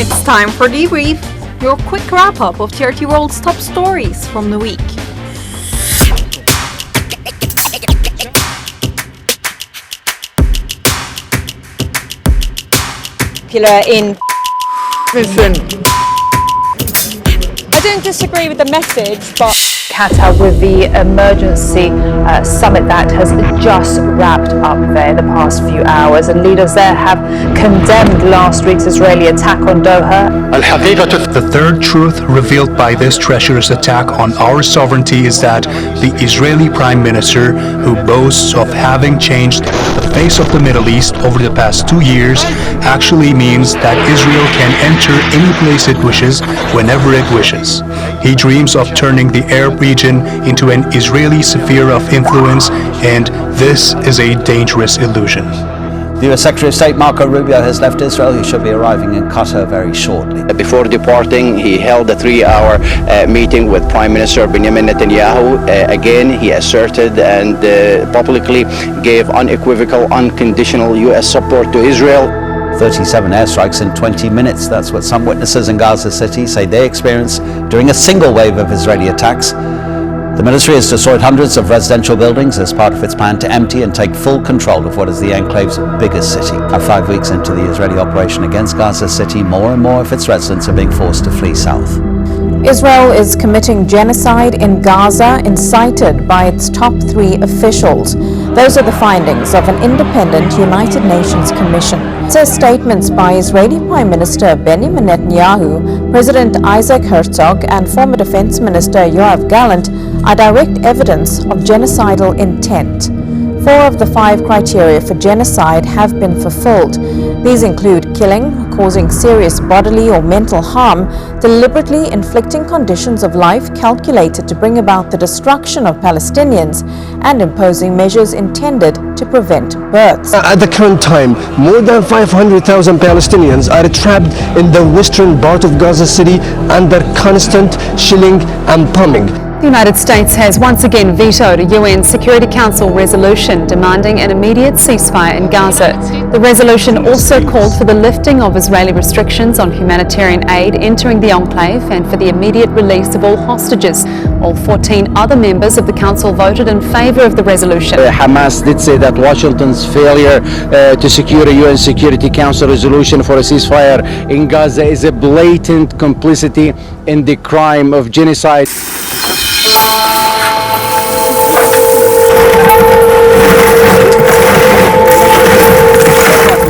It's time for Debrief, your quick wrap-up of TRT World's top stories from the week. In I don't disagree with the message, but Qatar with the emergency summit that has just wrapped up there in the past few hours, and leaders there have condemned last week's Israeli attack on Doha. The third truth revealed by this treacherous attack on our sovereignty is that the Israeli Prime Minister, who boasts of having changed the face of the Middle East over the past 2 years, actually means that Israel can enter any place it wishes, whenever it wishes. He dreams of turning the Arab region into an Israeli sphere of influence, and this is a dangerous illusion. The US Secretary of State Marco Rubio has left Israel. He should be arriving in Qatar very shortly. Before departing, he held a 3-hour meeting with Prime Minister Benjamin Netanyahu. Again, he asserted and publicly gave unequivocal, unconditional US support to Israel. 37 airstrikes in 20 minutes. That's what some witnesses in Gaza City say they experienced during a single wave of Israeli attacks. The military has destroyed hundreds of residential buildings as part of its plan to empty and take full control of what is the enclave's biggest city. Now, 5 weeks into the Israeli operation against Gaza City, more and more of its residents are being forced to flee south. Israel is committing genocide in Gaza, incited by its top 3 officials. Those are the findings of an independent United Nations commission. It says statements by Israeli Prime Minister Benjamin Netanyahu, President Isaac Herzog, and former Defense Minister Yoav Gallant are direct evidence of genocidal intent. 4 of the 5 criteria for genocide have been fulfilled. These include killing, causing serious bodily or mental harm, deliberately inflicting conditions of life calculated to bring about the destruction of Palestinians, and imposing measures intended to prevent births. At the current time, more than 500,000 Palestinians are trapped in the western part of Gaza City under constant shelling and bombing. The United States has once again vetoed a UN Security Council resolution demanding an immediate ceasefire in Gaza. The resolution also called for the lifting of Israeli restrictions on humanitarian aid entering the enclave and for the immediate release of all hostages. All 14 other members of the Council voted in favor of the resolution. Hamas did say that Washington's failure to secure a UN Security Council resolution for a ceasefire in Gaza is a blatant complicity in the crime of genocide.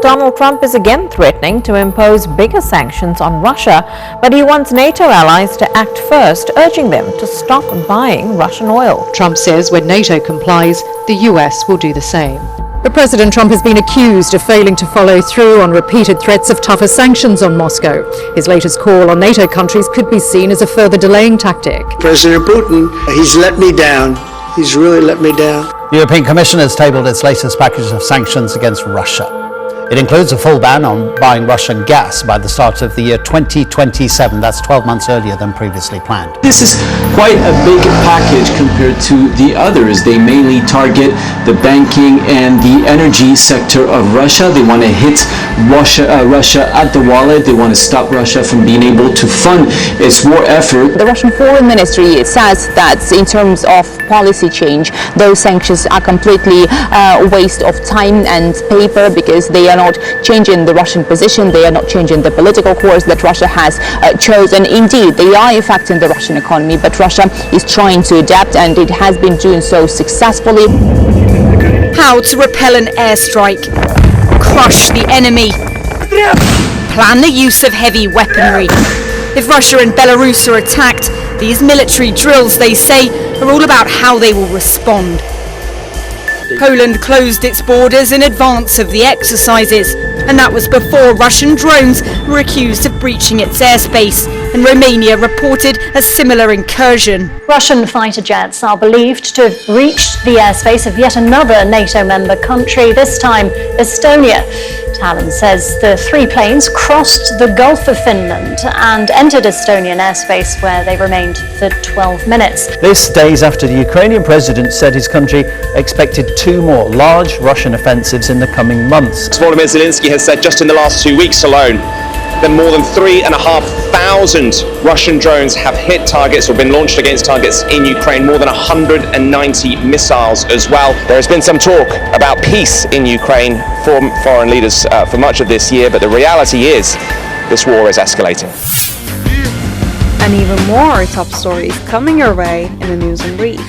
Donald Trump is again threatening to impose bigger sanctions on Russia, but he wants NATO allies to act first, urging them to stop buying Russian oil. Trump says when NATO complies, the US will do the same. But President Trump has been accused of failing to follow through on repeated threats of tougher sanctions on Moscow. His latest call on NATO countries could be seen as a further delaying tactic. President Putin, he's let me down. He's really let me down. The European Commission has tabled its latest package of sanctions against Russia. It includes a full ban on buying Russian gas by the start of the year 2027. That's 12 months earlier than previously planned. This is quite a big package compared to the others. They mainly target the banking and the energy sector of Russia. They want to hit Russia at the wallet. They want to stop Russia from being able to fund its war effort. The Russian Foreign Ministry says that in terms of policy change, those sanctions are completely a waste of time and paper, because they are not changing the Russian position, they are not changing the political course that Russia has chosen. Indeed, they are affecting the Russian economy, but Russia is trying to adapt, and it has been doing so successfully. how to repel an airstrike, crush the enemy, plan the use of heavy weaponry. If Russia and Belarus are attacked, these military drills, they say, are all about how they will respond. Poland closed its borders in advance of the exercises, and that was before Russian drones were accused of breaching its airspace, and Romania reported a similar incursion. Russian fighter jets are believed to have breached the airspace of yet another NATO member country, this time Estonia. Tallinn says the three planes crossed the Gulf of Finland and entered Estonian airspace, where they remained for 12 minutes. This days after the Ukrainian president said his country expected 2 more large Russian offensives in the coming months. Volodymyr Zelensky has said just in the last 2 weeks alone that more than 3,500 Russian drones have hit targets or been launched against targets in Ukraine, more than 190 missiles as well. There has been some talk about peace in Ukraine from foreign leaders for much of this year, but the reality is this war is escalating. And even more top stories coming your way in the News and Brief.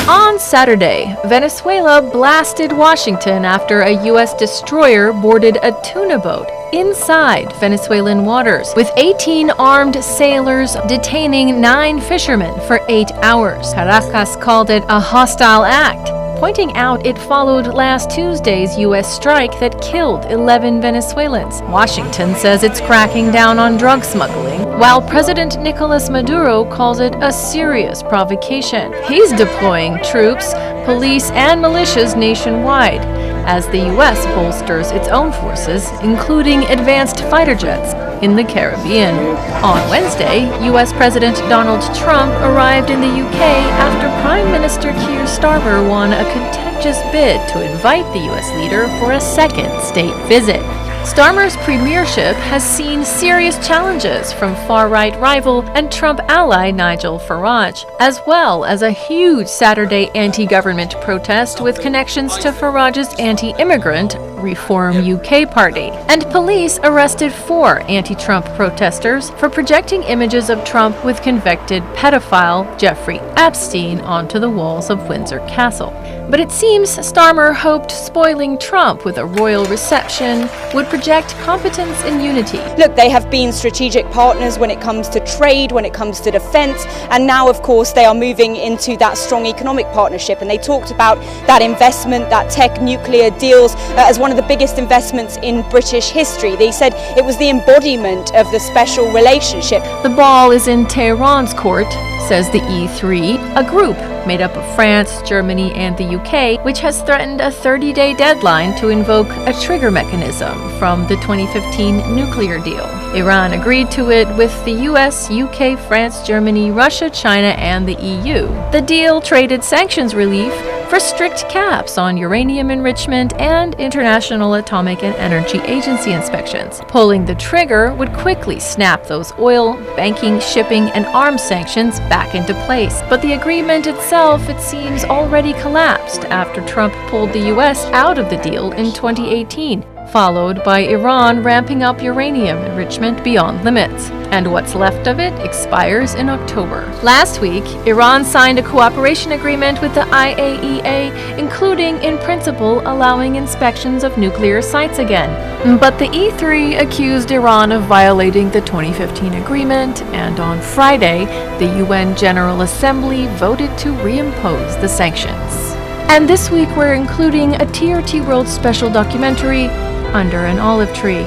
On Saturday, Venezuela blasted Washington after a U.S. destroyer boarded a tuna boat inside Venezuelan waters, with 18 armed sailors detaining 9 fishermen for 8 hours. Caracas called it a hostile act, pointing out it followed last Tuesday's U.S. strike that killed 11 Venezuelans. Washington says it's cracking down on drug smuggling, while President Nicolas Maduro calls it a serious provocation. He's deploying troops, police, and militias nationwide, as the U.S. bolsters its own forces, including advanced fighter jets, in the Caribbean. On Wednesday, U.S. President Donald Trump arrived in the UK after Prime Minister Keir Starmer won a contentious bid to invite the U.S. leader for a second state visit. Starmer's premiership has seen serious challenges from far-right rival and Trump ally Nigel Farage, as well as a huge Saturday anti-government protest with connections to Farage's anti-immigrant Reform UK party. And police arrested 4 anti-Trump protesters for projecting images of Trump with convicted pedophile Jeffrey Epstein onto the walls of Windsor Castle. But it seems Starmer hoped spoiling Trump with a royal reception would project competence and unity. Look, they have been strategic partners when it comes to trade, when it comes to defence, and now, of course, they are moving into that strong economic partnership. And they talked about that investment, that tech nuclear deals, as one of the biggest investments in British history. They said it was the embodiment of the special relationship. The ball is in Tehran's court, says the E3, a group made up of France, Germany, and the UK, which has threatened a 30-day deadline to invoke a trigger mechanism from the 2015 nuclear deal. Iran agreed to it with the US, UK, France, Germany, Russia, China, and the EU. The deal traded sanctions relief for strict caps on uranium enrichment and International Atomic and Energy Agency inspections. Pulling the trigger would quickly snap those oil, banking, shipping, and arms sanctions back into place. But the agreement itself, it seems, already collapsed after Trump pulled the US out of the deal in 2018, followed by Iran ramping up uranium enrichment beyond limits. And what's left of it expires in October. Last week, Iran signed a cooperation agreement with the IAEA, including, in principle, allowing inspections of nuclear sites again. But the E3 accused Iran of violating the 2015 agreement, and on Friday, the UN General Assembly voted to reimpose the sanctions. And this week, we're including a TRT World special documentary, Under an Olive Tree,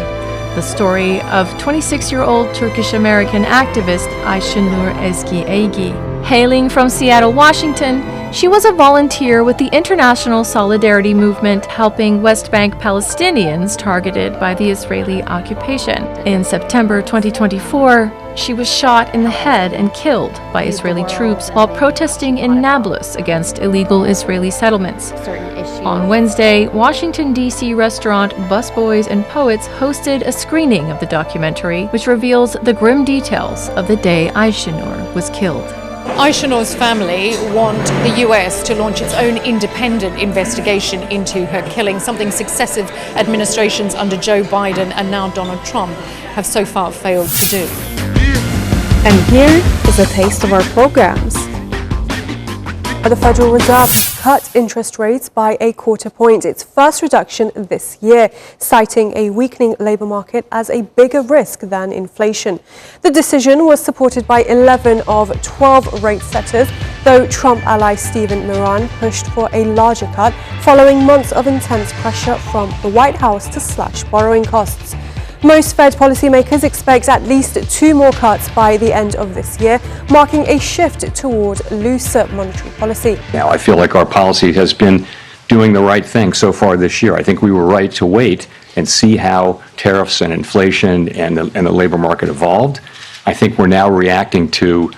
the story of 26-year-old Turkish-American activist Ayşenur Ezgi. Hailing from Seattle, Washington, she was a volunteer with the International Solidarity Movement helping West Bank Palestinians targeted by the Israeli occupation. In September 2024, she was shot in the head and killed by Israeli troops while protesting in Nablus against illegal Israeli settlements. On Wednesday, Washington, D.C. restaurant Busboys and Poets hosted a screening of the documentary, which reveals the grim details of the day Ayşenur was killed. Ayşenur's family want the US to launch its own independent investigation into her killing, something successive administrations under Joe Biden and now Donald Trump have so far failed to do. And here is a taste of our programs. The Federal Reserve cut interest rates by a quarter point, its first reduction this year, citing a weakening labour market as a bigger risk than inflation. The decision was supported by 11 of 12 rate setters, though Trump ally Stephen Mnuchin pushed for a larger cut following months of intense pressure from the White House to slash borrowing costs. Most Fed policymakers expect at least 2 more cuts by the end of this year, marking a shift toward looser monetary policy. Now, I feel like our policy has been doing the right thing so far this year. I think we were right to wait and see how tariffs and inflation and the labor market evolved. I think we're now reacting to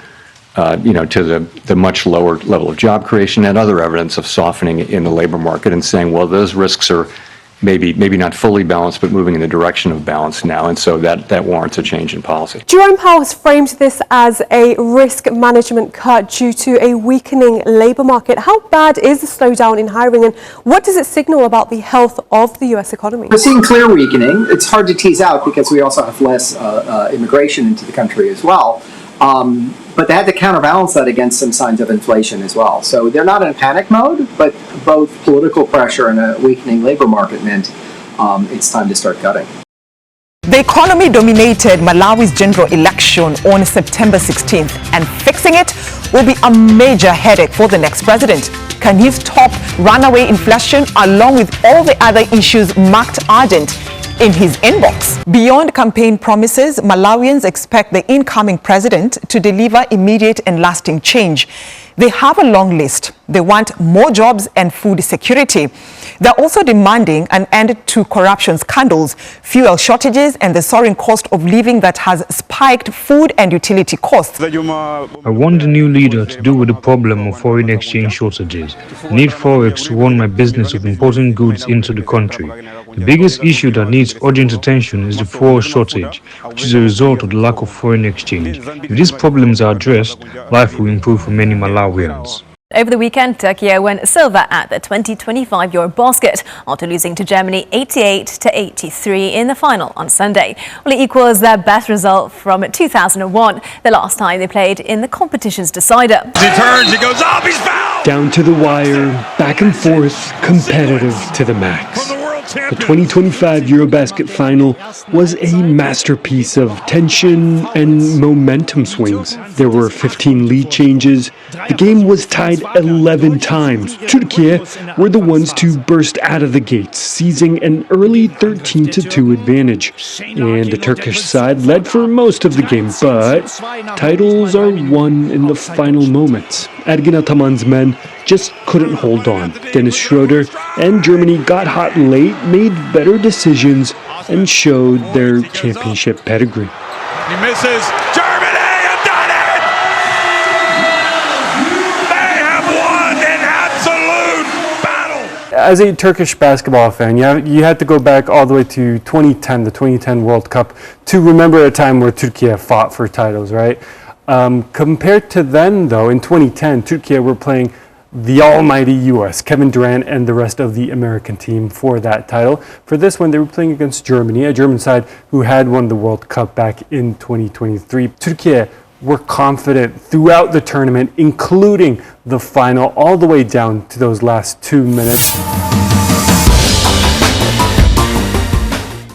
the much lower level of job creation and other evidence of softening in the labor market and saying, well, those risks are maybe not fully balanced, but moving in the direction of balance now. And so that warrants a change in policy. Jerome Powell has framed this as a risk management cut due to a weakening labour market. How bad is the slowdown in hiring, and what does it signal about the health of the US economy? We're seeing clear weakening. It's hard to tease out because we also have less immigration into the country as well. But they had to counterbalance that against some signs of inflation as well. So they're not in panic mode, but both political pressure and a weakening labor market meant it's time to start cutting. The economy dominated Malawi's general election on September 16th, and fixing it will be a major headache for the next president. Can he stop runaway inflation along with all the other issues marked urgent in his inbox? Beyond campaign promises, Malawians expect the incoming president to deliver immediate and lasting change. They have a long list. They want more jobs and food security. They're also demanding an end to corruption scandals, fuel shortages, and the soaring cost of living that has spiked food and utility costs. I want the new leader to deal with the problem of foreign exchange shortages. I need Forex to run my business of importing goods into the country. The biggest issue that needs urgent attention is the fuel shortage, which is a result of the lack of foreign exchange. If these problems are addressed, life will improve for many Malawians. Over the weekend, Turkey went silver at the 2025 Eurobasket after losing to Germany 88-83 in the final on Sunday. Well, it equals their best result from 2001, the last time they played in the competition's decider. He turns, he goes up, he's fouled! Down to the wire, back and forth, competitive to the max. The 2025 Eurobasket final was a masterpiece of tension and momentum swings. There were 15 lead changes. The game was tied 11 times. Turkey were the ones to burst out of the gates, seizing an early 13-2 advantage. And the Turkish side led for most of the game, but titles are won in the final moments. Ergin Ataman's men just couldn't hold on. Dennis Schroeder and Germany got hot late, made better decisions, and showed their championship pedigree. He misses. Germany have done it! They have won an absolute battle! As a Turkish basketball fan, you had to go back all the way to 2010, the 2010 World Cup, to remember a time where Turkey fought for titles, right? Compared to then, though, in 2010, Turkey were playing the almighty U.S., Kevin Durant and the rest of the American team for that title. For this one, they were playing against Germany, a German side who had won the World Cup back in 2023. Turkey were confident throughout the tournament, including the final, all the way down to those last 2 minutes.